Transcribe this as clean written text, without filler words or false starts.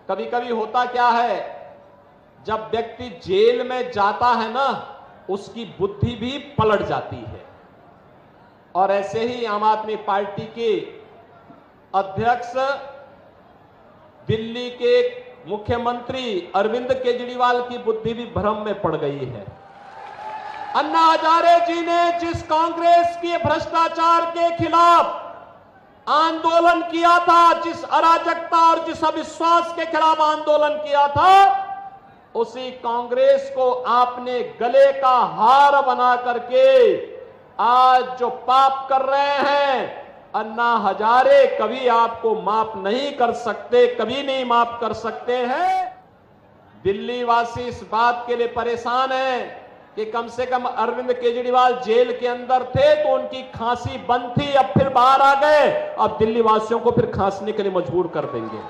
कभी कभी होता क्या है, जब व्यक्ति जेल में जाता है ना, उसकी बुद्धि भी पलट जाती है। और ऐसे ही आम आदमी पार्टी के अध्यक्ष दिल्ली के मुख्यमंत्री अरविंद केजरीवाल की बुद्धि भी भ्रम में पड़ गई है। अन्ना हजारे जी ने जिस कांग्रेस के भ्रष्टाचार के खिलाफ आंदोलन किया था, जिस अराजकता और जिस अविश्वास के खिलाफ आंदोलन किया था, उसी कांग्रेस को आपने गले का हार बना करके आज जो पाप कर रहे हैं, अन्ना हजारे कभी आपको माफ नहीं कर सकते, कभी नहीं माफ कर सकते हैं। दिल्ली वासी इस बात के लिए परेशान हैं कि कम से कम अरविंद केजरीवाल जेल के अंदर थे तो उनकी खांसी बंद थी, अब फिर बाहर आ गए, अब दिल्ली वासियों को फिर खांसने के लिए मजबूर कर देंगे।